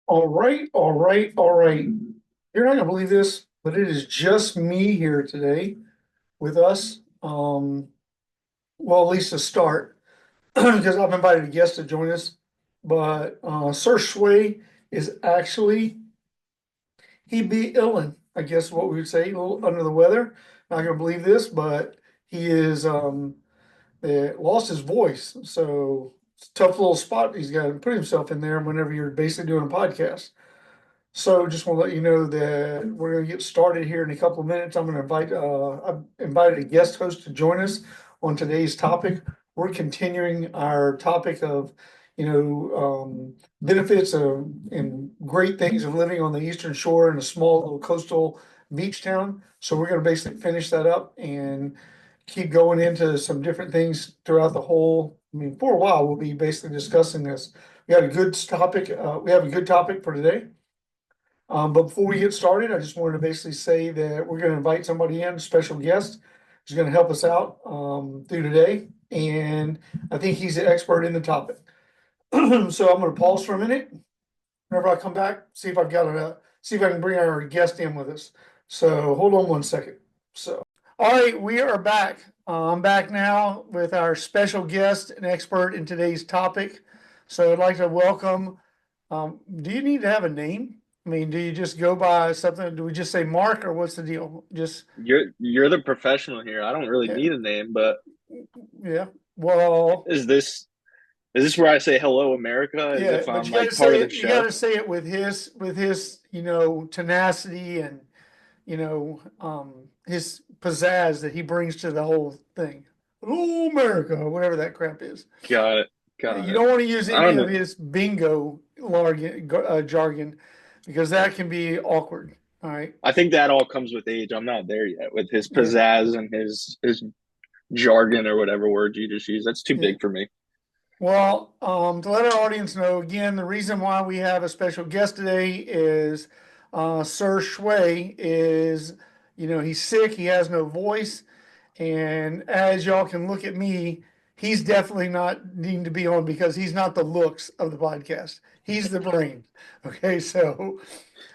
All right, all right, all right. You're not gonna believe this, but it is just me here today with us. Well, at least to start, because I've invited a guest to join us. But Sir Shway is actually he be illin, I guess what we would say, a little under the weather. Not gonna believe this, but he is lost his voice. So it's a tough little spot he's got to put himself in there whenever you're basically doing a podcast. So just want to let you know that we're going to get started here in a couple of minutes. I've invited a guest host to join us on today's topic. We're continuing our topic of, benefits of and great things of living on the Eastern Shore in a small little coastal beach town. So we're going to basically finish that up and keep going into some different things throughout the whole. I mean, for a while, we'll be basically discussing this. We have a good topic. We have a good topic for today. But before we get started, I just wanted to basically say that we're going to invite somebody in, a special guest, who's going to help us out through today. And I think he's the expert in the topic. So I'm going to pause for a minute. Whenever I come back, see if I can bring our guest in with us. So hold on one second. So, all right, we are back. I'm back now with our special guest and expert in today's topic. So I'd like to welcome. Do you need to have a name? I mean, do you just go by something? Do we just say Mark or what's the deal? Just, You're the professional here. I don't really yeah, need a name, but yeah. Well, is this where I say hello America as yeah, if but I'm you got like to part say of the it. You got show? to say it with his, tenacity and his pizzazz that he brings to the whole thing. Hello, America, or whatever that crap is. Got it. You Got it. don't want to use I any don't of know. his bingo jargon because that can be awkward. All right. I think that all comes with age. I'm not there yet with his Yeah. pizzazz and his jargon or whatever word you just used. That's too Yeah. big for me. Well, to let our audience know again, the reason why we have a special guest today is Sir Shway is, he's sick, he has no voice, and as y'all can look at me, he's definitely not needing to be on because he's not the looks of the podcast. He's the brain. Okay, so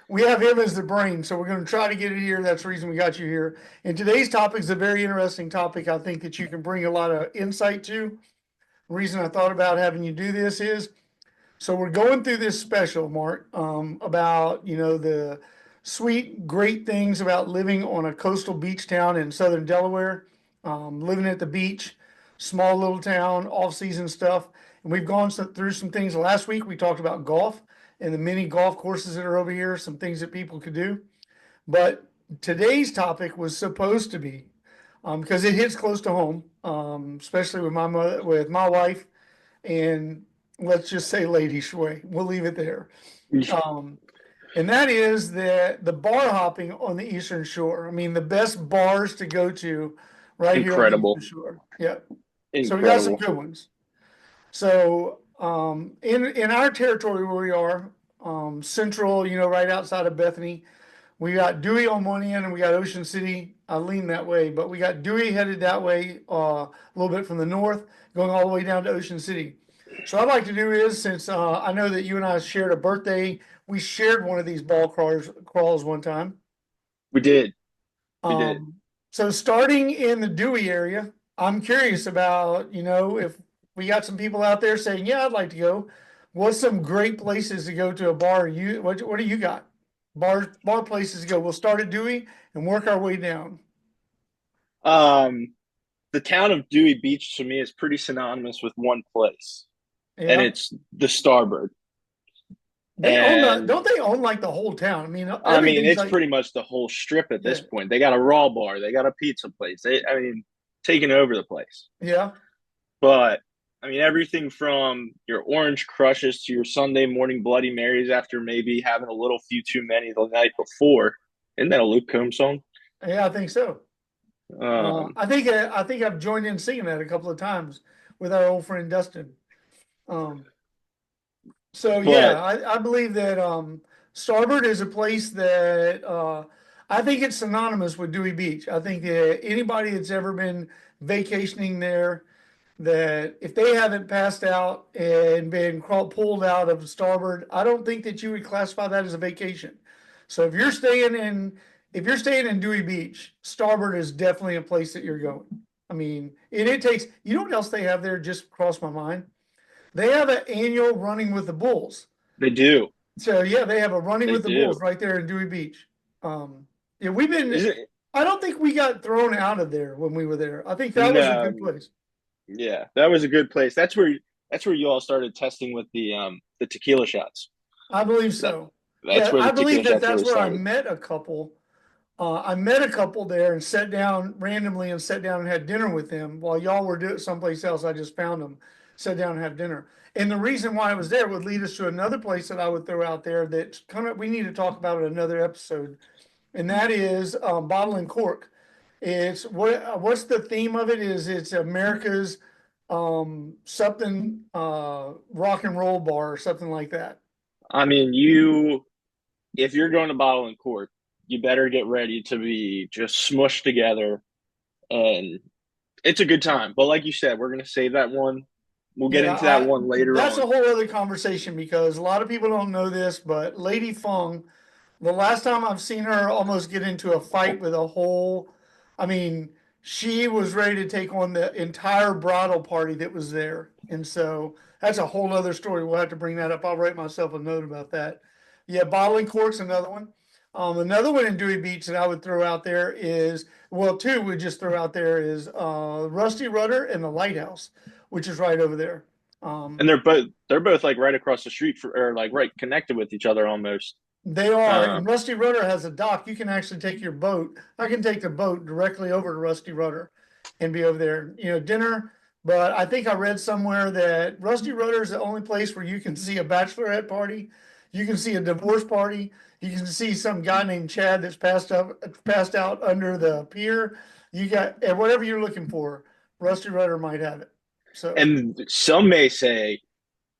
we have him as the brain, so we're going to try to get it here. That's the reason we got you here. And today's topic is a very interesting topic. I think that you can bring a lot of insight to reason I thought about having you do this is so we're going through this special, Mark, about the sweet, great things about living on a coastal beach town in southern Delaware, living at the beach, small little town, off-season stuff. And we've gone through some things. Last week we talked about golf and the many golf courses that are over here, some things that people could do. But today's topic was supposed to be because it hits close to home, especially with my mother, with my wife, and let's just say Lady Shway. We'll leave it there. Um, and that is the bar hopping on the Eastern Shore. I mean, the best bars to go to right here on the Eastern Incredible. Shore. Yeah. So we got some Incredible. good ones. So in our territory where we are, central, right outside of Bethany, we got Dewey on one end and we got Ocean City. I lean that way, but we got Dewey headed that way a little bit from the north, going all the way down to Ocean City. So what I'd like to do is, since I know that you and I shared a birthday, we shared one of these crawls one time. We did. We did. Um, so starting in the Dewey area, I'm curious about, if we got some people out there saying, yeah, I'd like to go. What's some great places to go to a bar? What do you got? Bar places to go. We'll start at Dewey and work our way down. Um, the town of Dewey Beach to me is pretty synonymous with one place, and Yeah. it's the Starboard. They own And don't they own like the whole town? I mean, I mean, everything's it's like, pretty much the whole strip at this yeah, point. They got a raw bar, they got a pizza place. I mean, taking over the place. yeah. But I mean, everything from your orange crushes to your Sunday morning Bloody Marys after maybe having a little few too many the night before. Isn't that a Luke Combs song? Yeah, I think so. Um, I think I've joined in singing that a couple of times with our old friend Dustin. Um, so yeah, but I believe that Starboard is a place that I think it's synonymous with Dewey Beach. I think that anybody that's ever been vacationing there, that if they haven't passed out and been pulled out of starboard, I don't think that you would classify that as a vacation. So if you're staying in Dewey Beach, starboard is definitely a place that you're going. I mean, and it takes, you know what else they have there just crossed my mind? They have an annual running with the bulls. They do. So yeah, they have a running They with the do. bulls right there in Dewey Beach. Yeah, we've been. Is it? I don't think we got thrown out of there when we were there. I think that was a good No. place. Yeah, that was a good place. That's where you all started testing with the tequila shots. I believe That so. that's Yeah, where I the believe tequila that shots that's really where I started. met a couple. I met a couple there and sat down randomly and sat down and had dinner with them while y'all were doing someplace else. I just found them, sat down and had dinner. And the reason why I was there would lead us to another place that I would throw out there that kind of we need to talk about in another episode, and that is bottle and cork. It's what's the theme of it? Is it's America's something rock and roll bar or something like that. I mean, you if you're going to bottle and cork, you better get ready to be just smushed together, and it's a good time. But like you said, we're gonna save that one. We'll get Yeah, into that one later that's a on. whole other conversation because a lot of people don't know this, but Lady Fung, the last time I've seen her almost get into a fight with a whole, I mean, she was ready to take on the entire bridal party that was there. And so that's a whole other story. We'll have to bring that up. I'll write myself a note about that. Yeah, bottling cork's another one. Another one in Dewey Beach that I would throw out there is, well, two we just throw out there is Rusty Rudder and the Lighthouse, which is right over there. And Um, they're both like right across the street or like right connected with each other almost. They are, Uh, and Rusty Rudder has a dock. You can actually take your boat. I can take the boat directly over to Rusty Rudder and be over there, dinner. But I think I read somewhere that Rusty Rudder is the only place where you can see a bachelorette party, you can see a divorce party, you can see some guy named Chad that's passed out under the pier. You got and whatever you're looking for, Rusty Rudder might have it. So and some may say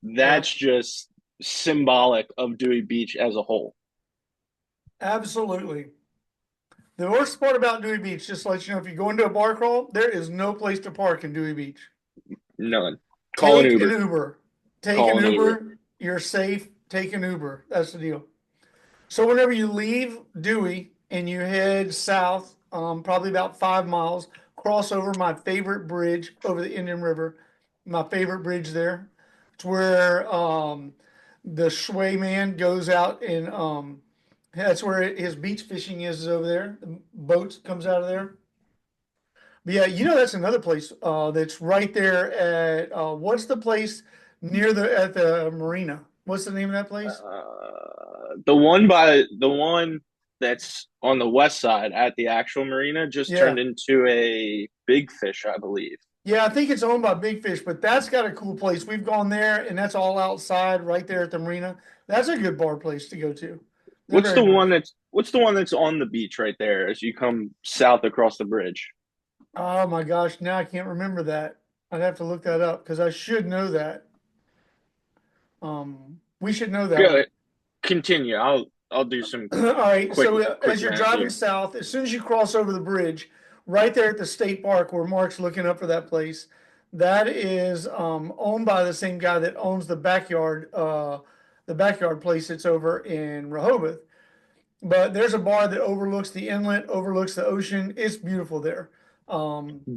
yeah, that's just symbolic of Dewey Beach as a whole. absolutely. The worst part about Dewey Beach, just to let you know, if you go into a bar crawl, there is no place to park in Dewey Beach. None. Call an Take an Uber. Uber. Take Call an an Uber. Uber. You're safe. Take an Uber. That's the deal. So whenever you leave Dewey and you head south, probably about 5 miles, cross over my favorite bridge over the Indian River, my favorite bridge there. It's where the Shway man goes out and that's where his beach fishing is over there. The boats comes out of there. But yeah, that's another place that's right there at what's the place near the at the marina? What's the name of that place? The one that's on the west side at the actual marina just Yeah. turned into a big fish, I believe. Yeah, I think it's owned by Big Fish, but that's got a cool place. We've gone there and that's all outside right there at the marina. That's a good bar place to go to. They're What's very the one nice. that's what's the one that's on the beach right there as you come south across the bridge? Oh my gosh, now I can't remember that. I'd have to look that up because I should know that. We should know that Go one. continue. I'll do some All right, quick so quick as you're math driving here. south, as soon as you cross over the bridge, right there at the state park where Mark's looking up for that place, that is owned by the same guy that owns the backyard place that's over in Rehoboth. But there's a bar that overlooks the inlet, overlooks the ocean. It's beautiful there.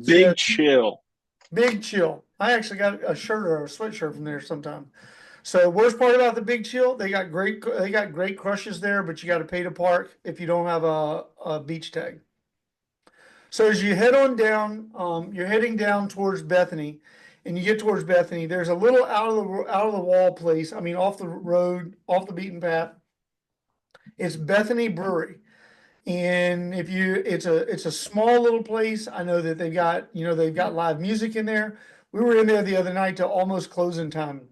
Big Just chill. big chill. I actually got a shirt or a sweatshirt from there sometime. So worst part about the Big Chill, they got great crushes there, but you got to pay to park if you don't have a beach tag. So as you head on down, you're heading down towards Bethany, and you get towards Bethany. There's a little out of the wall place. I mean, off the road, off the beaten path. It's Bethany Brewery, and it's a small little place. I know that they've got live music in there. We were in there the other night to almost closing time.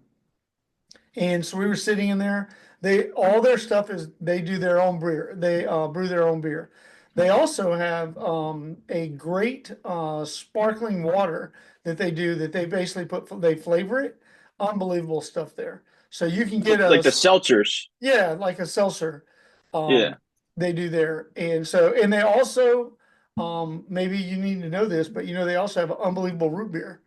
And so we were sitting in there. All their stuff is they do their own beer. They brew their own beer. They also have a great sparkling water that they do that they basically they flavor it. Unbelievable stuff there. So you can get Like the seltzers. yeah, like a seltzer. Yeah. Um, they do there, and they also maybe you need to know this, but they also have unbelievable root beer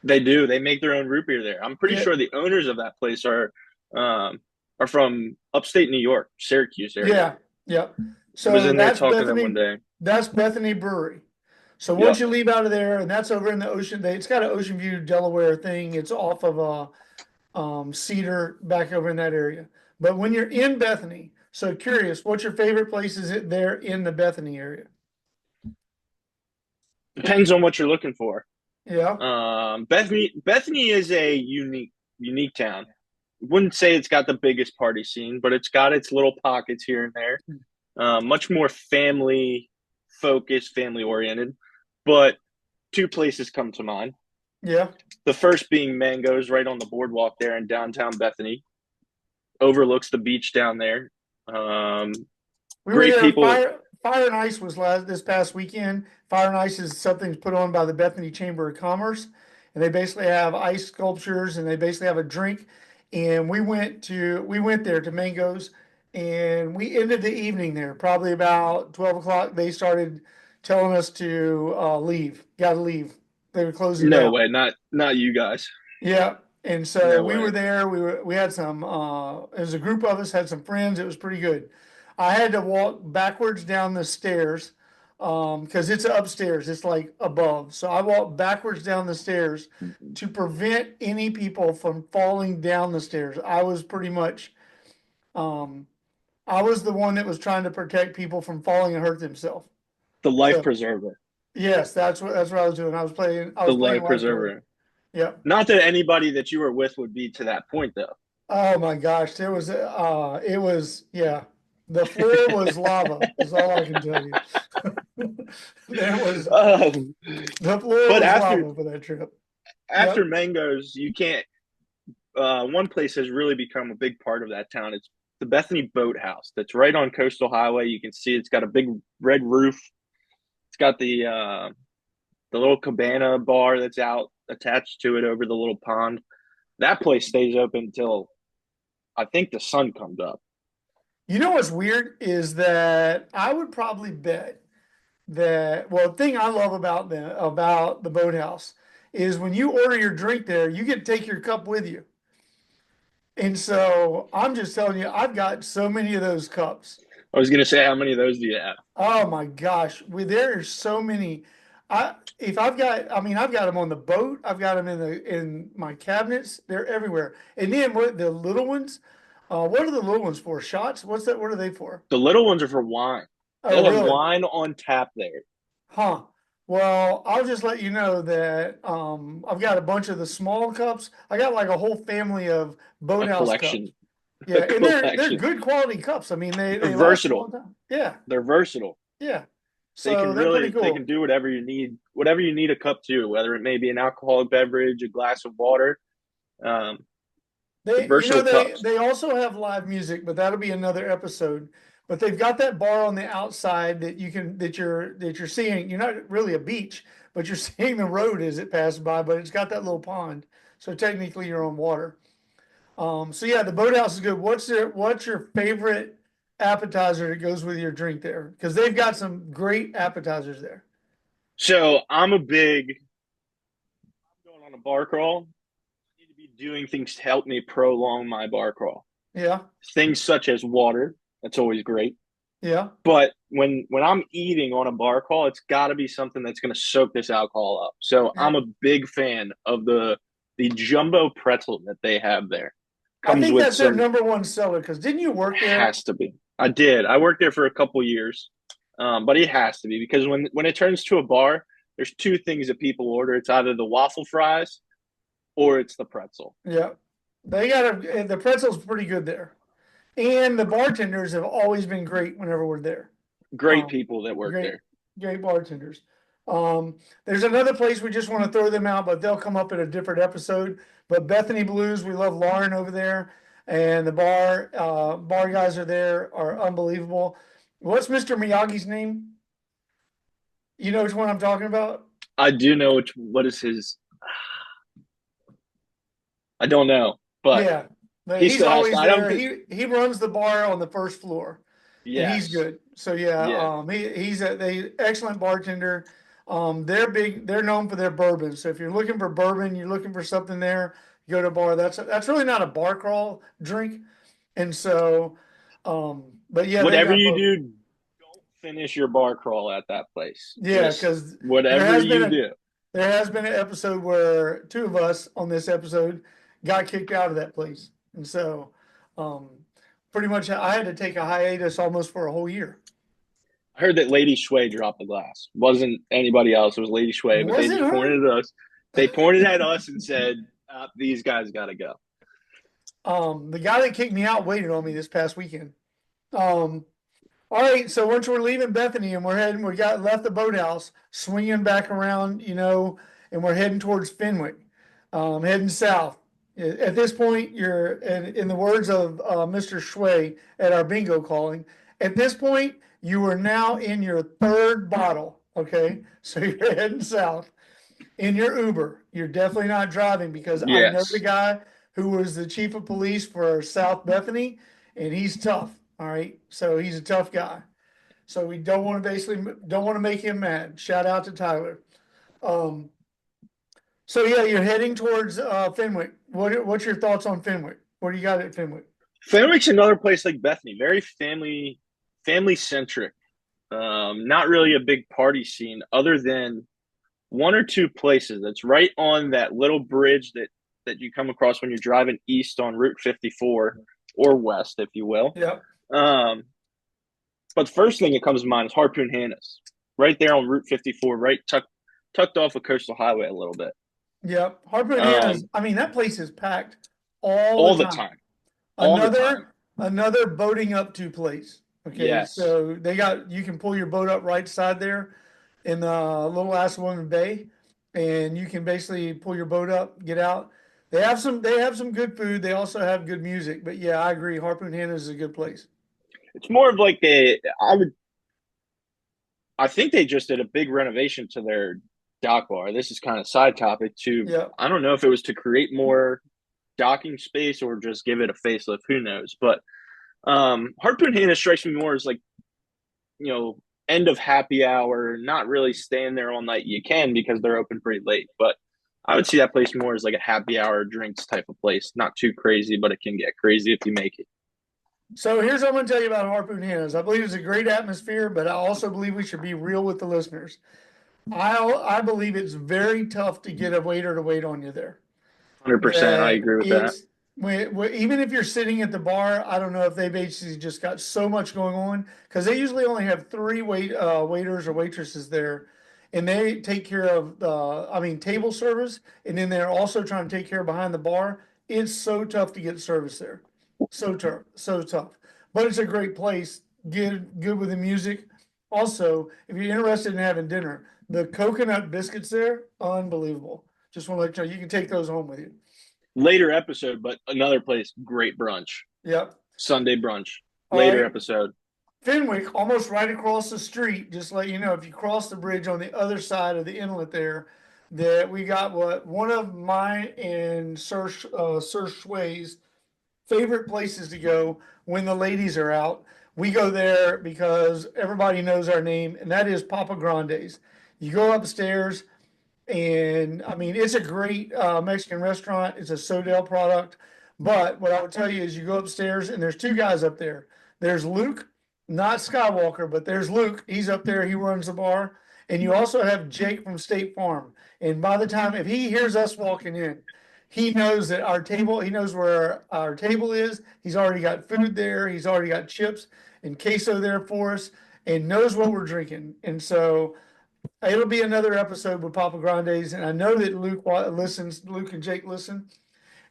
They do. They make their own root beer there. I'm pretty Yeah, sure the owners of that place um, are from upstate New York, Syracuse area. yeah, yeah. I was So in there talking to them one day. That's Bethany Brewery. So once Yep. you leave out of there, and that's over in the ocean, it's got an Ocean View, Delaware thing. It's off of Cedar back over in that area. But when you're in Bethany, so curious, what's your favorite places there in the Bethany area? Depends on what you're looking for. Yeah, Bethany is a unique town. Wouldn't say it's got the biggest party scene, but it's got its little pockets here and there. Much more family focused, family oriented. But two places come to mind. yeah. The first being Mango's right on the boardwalk there in downtown Bethany. Overlooks the beach down there. Um, We were Great there. people. Fire and Ice was this past weekend. Fire and Ice is something put on by the Bethany Chamber of Commerce, and they basically have ice sculptures, and they basically have a drink. And we went there to Mango's, and we ended the evening there. Probably about 12 o'clock. They started telling us to leave. Got to leave. They were closing No down. way, not you guys. Yeah. And so No we were way. there. We had some it was a group of us, had some friends. It was pretty good. I had to walk backwards down the stairs because it's upstairs. It's like above. So I walked backwards down the stairs to prevent any people from falling down the stairs. I was pretty much um I was the one that was trying to protect people from falling and hurt themselves. The life So preserver. yes, that's what I was doing. I The was playing life lifeguard. preserver. Yeah. Not that anybody that you were with would be to that point though. Oh my gosh, it was yeah. The floor was lava, is all I can tell you. There was um, the floor but was after lava for that trip. after Yep. Mango's, you can't. One place has really become a big part of that town. It's the Bethany Boathouse. That's right on Coastal Highway. You can see it's got a big red roof. It's got the little cabana bar that's out attached to it over the little pond. That place stays open until I think the sun comes up. You know what's weird is that I would probably bet that well, the thing I love about the boathouse is when you order your drink there, you get to take your cup with you. And so I'm just telling you, I've got so many of those cups. I was gonna say, how many of those do you have? Oh my gosh, there are so many. I mean, I've got them on the boat. I've got them in my cabinets. They're everywhere. And then what the little ones? What are the little ones for? Shots? What's that? What are they for? The little ones are for wine. Oh, They'll have really? wine on tap there. Huh. Well, I'll just let you know that I've got a bunch of the small cups. I got like a whole family of A boathouse cups. collection. Yeah, A and they're collection. good quality cups. I mean, They're they last a long versatile. time. Yeah, They're versatile. yeah. They So can they're pretty really they can cool. do whatever you need a cup to, whether it may be an alcoholic beverage, a glass of water. Um, they're versatile cups. They also have live music, but that'll be another episode. But they've got that bar on the outside that you're seeing. You're not really a beach, but you're seeing the road as it passes by. But it's got that little pond, so technically you're on water. So yeah, the boathouse is good. What's your favorite appetizer that goes with your drink there? Because they've got some great appetizers there. So I'm going on a bar crawl. I need to be doing things to help me prolong my bar crawl. Yeah, Things such as water. That's always great. yeah. But when I'm eating on a bar crawl, it's got to be something that's going to soak this alcohol up. So Yeah. I'm a big fan of the jumbo pretzel that they have there. I Comes think with that's their some. number one seller. Because didn't you work there? Has to be. I did. I worked there for a couple years, but it has to be because when it turns to a bar, there's two things that people order. It's either the waffle fries or it's the pretzel. Yeah, the pretzel's pretty good there. And the bartenders have always been great whenever we're there. Great Um, people that work great, there. great bartenders. There's another place we just want to throw them out, but they'll come up in a different episode. But Bethany Blues, we love Lauren over there, and the bar guys are there are unbelievable. What's Mr. Miyagi's name? You know which one I'm talking about? I do know what is his. I don't know, but Yeah, but he he's still has to. always I don't there. think. He runs the bar on the first floor, and he's Yes. good. So yeah, Yeah. he's a excellent bartender. They're big. They're known for their bourbon. So if you're looking for bourbon, you're looking for something there. You go to a bar. That's really not a bar crawl drink. And so, but yeah, they Whatever got you both. do, don't finish your bar crawl at that place. Yeah, Just because there whatever has been you a do. there has been an episode where two of us on this episode got kicked out of that place, and so um, pretty much I had to take a hiatus almost for a whole year. I heard that Lady Shway dropped the glass. Wasn't anybody else. It was Lady Shway, but they Was it just her? pointed at us. They pointed at us and said, "These guys got to go." The guy that kicked me out waited on me this past weekend. Um, All right, so once we're leaving Bethany and we're heading, we got left the boathouse, swinging back around, and we're heading towards Fenwick, heading south. At this point, you're, in the words of Mr. Shway at our bingo calling, at this point, you are now in your third bottle. Okay, so you're heading south in your Uber. You're definitely not driving because I know the Yes. guy who was the chief of police for South Bethany, and he's tough. All right, so he's a tough guy. So we don't want to make him mad. Shout out to Tyler. Um, so yeah, you're heading towards Fenwick. What's your thoughts on Fenwick? What do you got at Fenwick? Fenwick's another place like Bethany, very family centric. Not really a big party scene, other than one or two places. That's right on that little bridge that you come across when you're driving east on Route 54 or west, if you will. Yeah, Um, but the first thing that comes to mind is Harpoon Hannis, right there on Route 54, right tucked off a coastal highway a little bit. yeah. Harpoon Hannah's. Um, I mean, that place is packed all the all the time. time, all the time. Another boating up to place. Okay, Yes. so you can pull your boat up right side there in the Little Assateague Bay, and you can basically pull your boat up, get out. They have some good food. They also have good music. But yeah, I agree. Harpoon Hannah's is a good place. It's more of like I think they just did a big renovation to their dock bar. This is kind of side topic to, Yeah. I don't know if it was to create more docking space or just give it a facelift. Who knows? But Harpoon Hannah strikes me more as like, you know, end of happy hour, not really staying there all night. You can because they're open pretty late, but I would see that place more as like a happy hour drinks type of place. Not too crazy, but it can get crazy if you make it. So here's what I'm going to tell you about Harpoon Hannah's. I believe it's a great atmosphere, but I also believe we should be real with the listeners. I believe it's very tough to get a waiter to wait on you there. 100%. I That agree with that. it's even if you're sitting at the bar, I don't know if they basically just got so much going on because they usually only have three waiters or waitresses there, and they take care of table service, and then they're also trying to take care of behind the bar. It's so tough to get service there, so tough, so tough. But it's a great place. Good with the music. Also, if you're interested in having dinner, the coconut biscuits there, unbelievable. Just want to let you know you can take those home with you. Later episode, but another place, great brunch. Yep. Sunday brunch. All Later right. episode. Fenwick, almost right across the street. Just let you know, if you cross the bridge on the other side of the inlet there, that we got what one of mine and Sir Shway's favorite places to go when the ladies are out. We go there because everybody knows our name, and that is Papa Grande's. You go upstairs, and I mean, it's a great Mexican restaurant. It's a Sodell product. But what I would tell you is you go upstairs and there's two guys up there. There's Luke, not Skywalker, but there's Luke. He's up there. He runs the bar. And you also have Jake from State Farm. And by the time, if he hears us walking in, he knows that he knows where our table is. He's already got food there. He's already got chips and queso there for us and knows what we're drinking. And so it'll be another episode with Papa Grande's, and I know that Luke and Jake listen,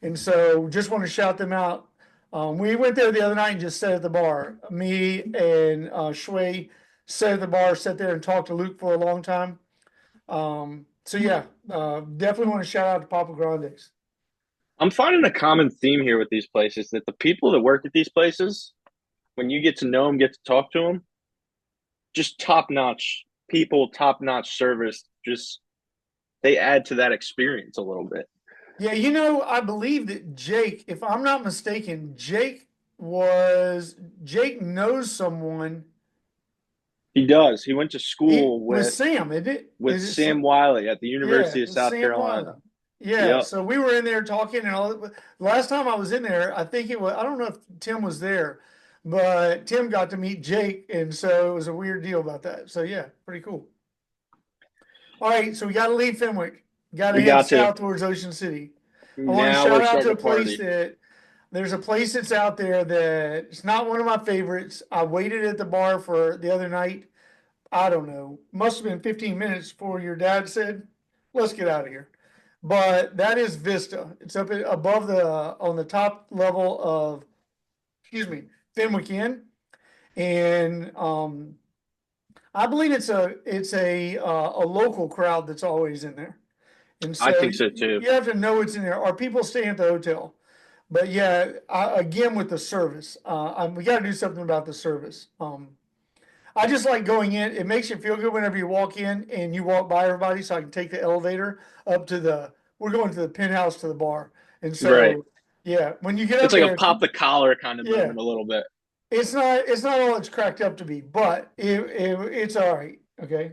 and so just want to shout them out. We went there the other night and just sat at the bar. Me and Shway sat at the bar, sat there and talked to Luke for a long time. So yeah, definitely want to shout out to Papa Grande's. I'm finding a common theme here with these places that the people that work at these places, when you get to know them, get to talk to them, just top notch people, top notch service. Just they add to that experience a little bit. Yeah, I believe that Jake, if I'm not mistaken, Jake knows someone He does. He went to He school with Sam, isn't it? with Is it Sam? Sam Wiley at the Yeah, University of with South Sam Carolina. Wyler. Yeah, Yep. so we were in there talking and all. Last time I was in there, I think it was, I don't know if Tim was there, but Tim got to meet Jake, and so it was a weird deal about that. So yeah, pretty cool. All right, so we got to leave Fenwick. Got to We head got to. south towards Ocean City. I want to Now shout we're out to starting a to place party. that there's a place that's out there that it's not one of my favorites. I waited at the bar for the other night. I don't know, must have been 15 minutes before your dad said, let's get out of here. But that is Vista. It's up above on the top level of, excuse me, Fenwick Inn. And I believe it's a local crowd that's always in there. And I so think so too. you have to know it's in there. Are people staying at the hotel? But yeah, again with the service, we got to do something about the service. I just like going in. It makes you feel good whenever you walk in and you walk by everybody. So I can take the elevator up to we're going to the penthouse to the bar. And Right. so, yeah, when you get It's up like a there, pop the collar kind of yeah, moment a little bit. it's not all it's cracked up to be, but it's all right. Okay.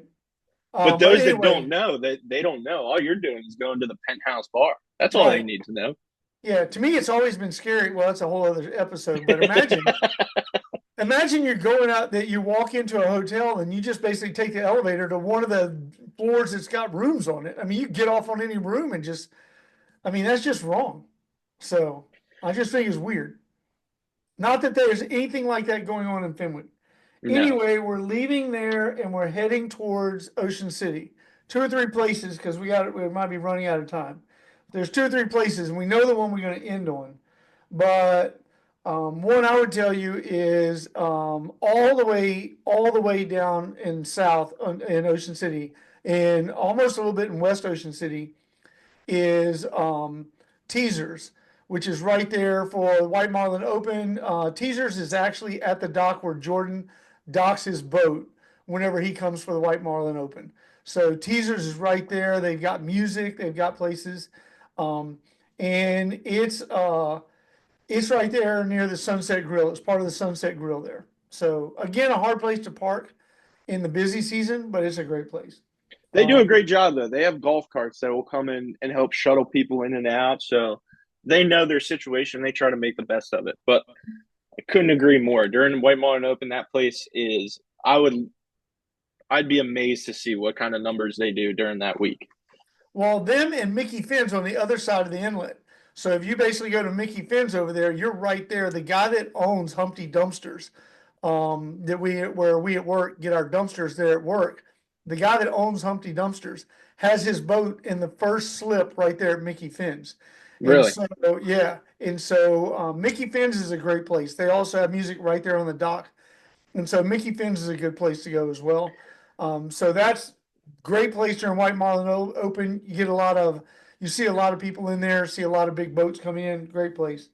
But But those that don't anyway, know, that they don't know. All you're doing is going to the penthouse bar. That's all they right. need to know. Yeah, to me, it's always been scary. Well, that's a whole other episode. But imagine you're going out that you walk into a hotel and you just basically take the elevator to one of the floors that's got rooms on it. I mean, you get off on any room and just, I mean, that's just wrong. So I just think it's weird. Not that there's anything like that going on in Fenwick. No. Anyway, we're leaving there and we're heading towards Ocean City. Two or three places because we might be running out of time. There's two or three places and we know the one we're going to end on. But one I would tell you is all the way down in south in Ocean City, and almost a little bit in West Ocean City is Teasers, which is right there for the White Marlin Open. Teasers is actually at the dock where Jordan docks his boat whenever he comes for the White Marlin Open. So Teasers is right there. They've got music. They've got places, um, and it's right there near the Sunset Grill. It's part of the Sunset Grill there. So again, a hard place to park in the busy season, but it's a great place. They do a great Um, job though. They have golf carts that will come in and help shuttle people in and out. So they know their situation. They try to make the best of it. But I couldn't agree more. During the White Mountain Open, that place is I'd be amazed to see what kind of numbers they do during that week. well, them and Mickey Finn's on the other side of the inlet. So if you basically go to Mickey Finn's over there, you're right there. The guy that owns Humpty Dumpsters, where we at work get our dumpsters there at work, the guy that owns Humpty Dumpsters has his boat in the first slip right there at Mickey Finn's. And Really. so, yeah, and so Mickey Finn's is a great place. They also have music right there on the dock. And so Mickey Finn's is a good place to go as well. So that's great place during White Marlin Open. You see a lot of people in there, see a lot of big boats coming in. Great place.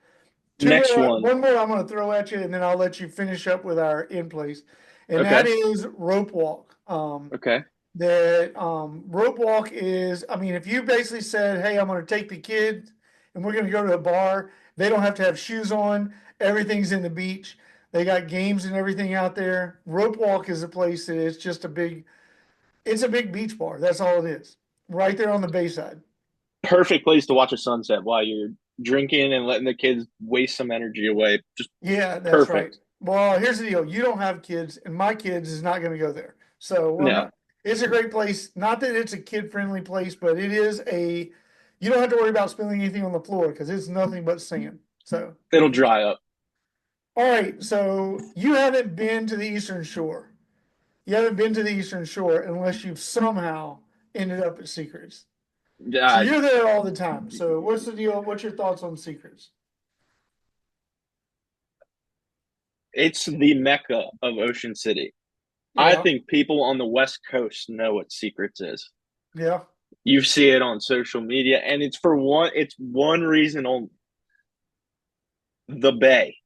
Next one. One more I'm going to throw at you, and then I'll let you finish up with our in place, and that Okay. is rope walk. Okay. That rope walk is, I mean, if you basically said, "Hey, I'm going to take the kids, and we're going to go to a bar," they don't have to have shoes on. Everything's in the beach. They got games and everything out there. Rope walk is a place that is just it's a big beach bar. That's all it is. Right there on the bayside. Perfect place to watch a sunset while you're drinking and letting the kids waste some energy away. Just Yeah, that's right. perfect. Well, here's the deal. You don't have kids, and my kids is not going to go there. So, well, No, not, it's a great place. Not that it's a kid-friendly place, but you don't have to worry about spilling anything on the floor because it's nothing but sand. So, it'll anyway. dry up. All right. So you haven't been to the Eastern Shore. You haven't been to the Eastern Shore unless you've somehow ended up at Secrets. So Uh, you're there all the time. So what's the deal? What's your thoughts on Secrets? it's the mecca of Ocean City. I Yeah, think people on the West Coast know what Secrets is. yeah, You see it on social media, and it's one reason only. The Bay.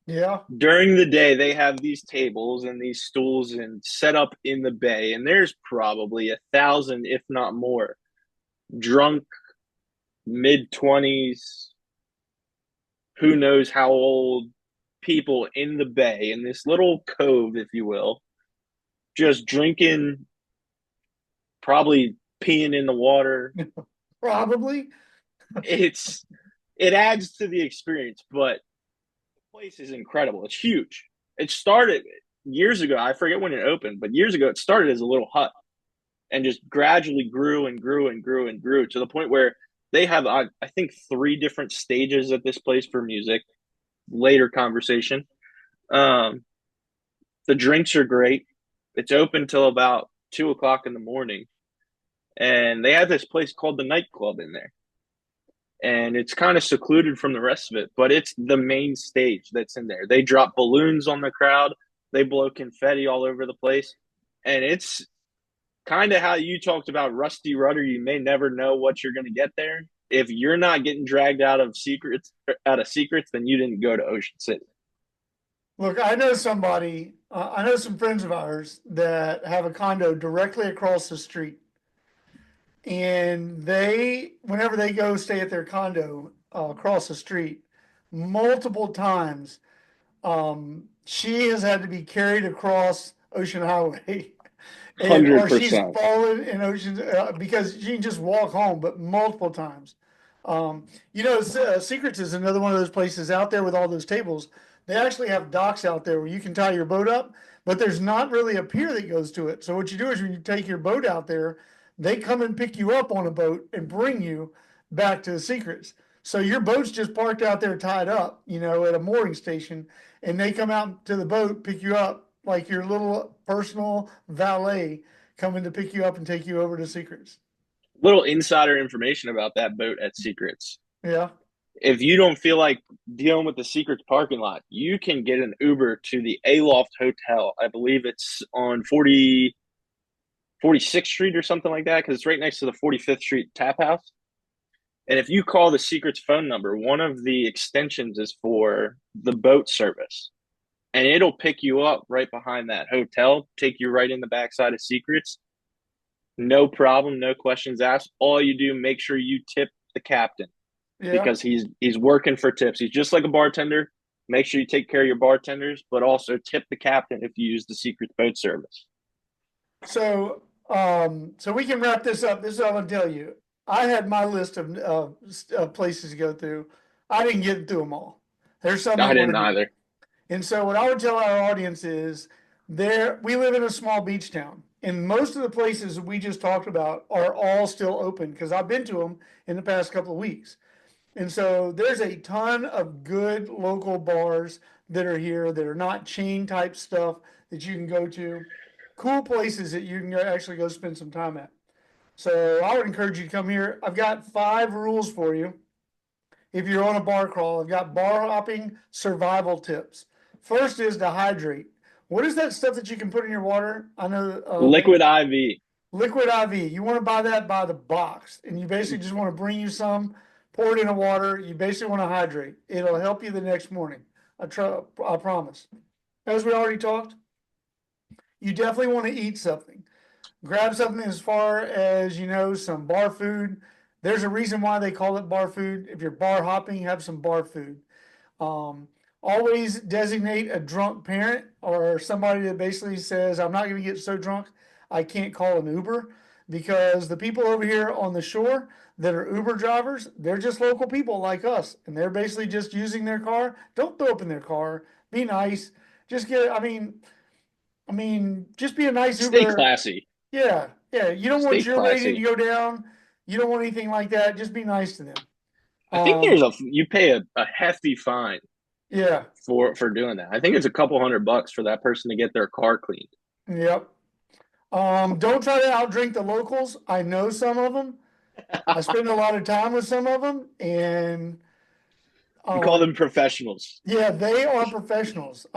yeah, During the day, they have these tables and these stools and set up in the bay, and there's probably 1,000, if not more, drunk mid 20s, who knows how old people in the bay in this little cove, if you will. just drinking, probably peeing in the water. Probably. It's it adds to the experience, but the place is incredible. It's huge. It started years ago. I forget when it opened, but years ago it started as a little hut and just gradually grew and grew and grew and grew to the point where they have, I think, three different stages at this place for music. Later conversation. Um, the drinks are great. It's open till about 2 o'clock in the morning, and they have this place called the nightclub in there, and it's kind of secluded from the rest of it, but it's the main stage that's in there. They drop balloons on the crowd, they blow confetti all over the place, and it's kind of how you talked about Rusty Rudder. You may never know what you're going to get there. If you're not getting dragged out of secrets, then you didn't go to Ocean City. Look, I know somebody, I know some friends of ours that have a condo directly across the street. And they, whenever they go stay at their condo across the street, multiple times, she has had to be carried across Ocean Highway, and or she's 100%. fallen in Ocean because she can just walk home, but multiple times. Secrets is another one of those places out there with all those tables. They actually have docks out there where you can tie your boat up, but there's not really a pier that goes to it. So what you do is when you take your boat out there, they come and pick you up on a boat and bring you back to the secrets. So your boat's just parked out there tied up, at a mooring station, and they come out to the boat, pick you up like your little personal valet coming to pick you up and take you over to secrets. Little insider information about that boat at Secrets. Yeah. If you don't feel like dealing with the Secrets parking lot, you can get an Uber to the Aloft Hotel. I believe it's on 46th Street or something like that, because it's right next to the 45th Street Tap House. And if you call the Secrets phone number, one of the extensions is for the boat service. And it'll pick you up right behind that hotel, take you right in the backside of Secrets. No problem, no questions asked. All you do, make sure you tip the captain Yeah. because he's working for tips. He's just like a bartender. Make sure you take care of your bartenders, but also tip the captain if you use the Secret boat service. So we can wrap this up. This is what I'm gonna tell you. I had my list of places to go through. I didn't get through them all. There's some I that didn't wanted to. either. And so what I would tell our audience is we live in a small beach town, and most of the places we just talked about are all still open because I've been to them in the past couple of weeks. And so there's a ton of good local bars that are here that are not chain type stuff that you can go to. Cool places that you can actually go spend some time at. So I would encourage you to come here. I've got 5 rules for you. If you're on a bar crawl, I've got bar hopping survival tips. First is to hydrate. What is that stuff that you can put in your water? I know Liquid IV. liquid IV. You want to buy that by the box, and you basically just want to bring you some, pour it in the water. You basically want to hydrate. It'll help you the next morning. I promise. As we already talked, you definitely want to eat something. Grab something as far as, some bar food. There's a reason why they call it bar food. If you're bar hopping, have some bar food. Um, Always designate a drunk parent or somebody that basically says, I'm not going to get so drunk I can't call an Uber, because the people over here on the shore that are Uber drivers, they're just local people like us, and they're basically just using their car. Don't throw up in their car. Be nice. Just get, just be a nice Stay Uber. classy. Yeah, yeah. You don't Stay want your rating to classy. go down. You don't want anything like that. Just be nice to them. I think you pay a hefty fine Yeah, for doing that. I think it's a couple $100 for that person to get their car cleaned. yep. Don't try to outdrink the locals. I know some of them. I spend a lot of time with some of them, and You call them um, professionals. yeah, they are professionals.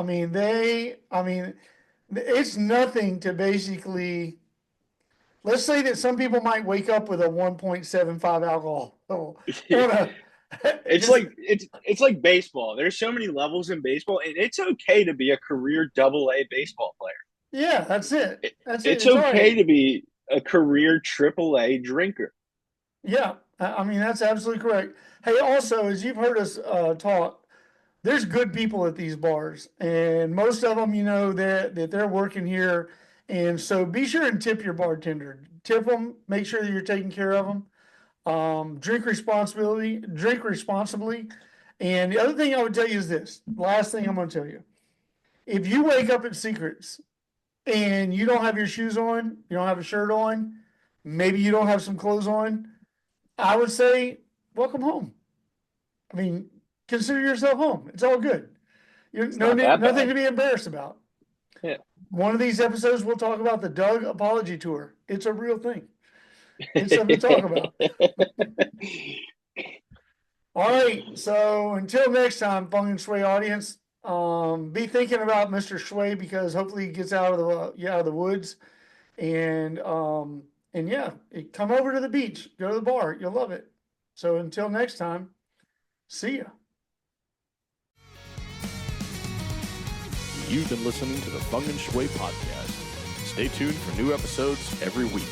It's nothing to basically. Let's say that some people might wake up with a 1.75 alcohol on a It's just like it's like baseball. There's so many levels in baseball, and it's okay to be a career AA baseball player. yeah, that's it. It, That's it. it's It's all right. okay to be a career AAA drinker. Yeah, that's absolutely correct. Hey, also, as you've heard us talk, there's good people at these bars, and most of them, that they're working here, And so be sure and tip your bartender. Tip them. Make sure that you're taking care of them. Drink responsibly. And the other thing I would tell you is this. Last thing I'm going to tell you. If you wake up at Secrets and you don't have your shoes on, you don't have a shirt on, maybe you don't have some clothes on, I would say, welcome home. I mean, consider yourself home. It's all good. You're It's not that nothing bad. to be embarrassed about. Yeah. One of these episodes, we'll talk about the Doug apology tour. It's a real thing. It's something to talk about. All right. So until next time, Fung Shway audience, be thinking about Mr. Shway because hopefully he gets out of the woods, and yeah, come over to the beach, go to the bar, you'll love it. So until next time, see ya. You've been listening to the Fung Shway podcast. Stay tuned for new episodes every week.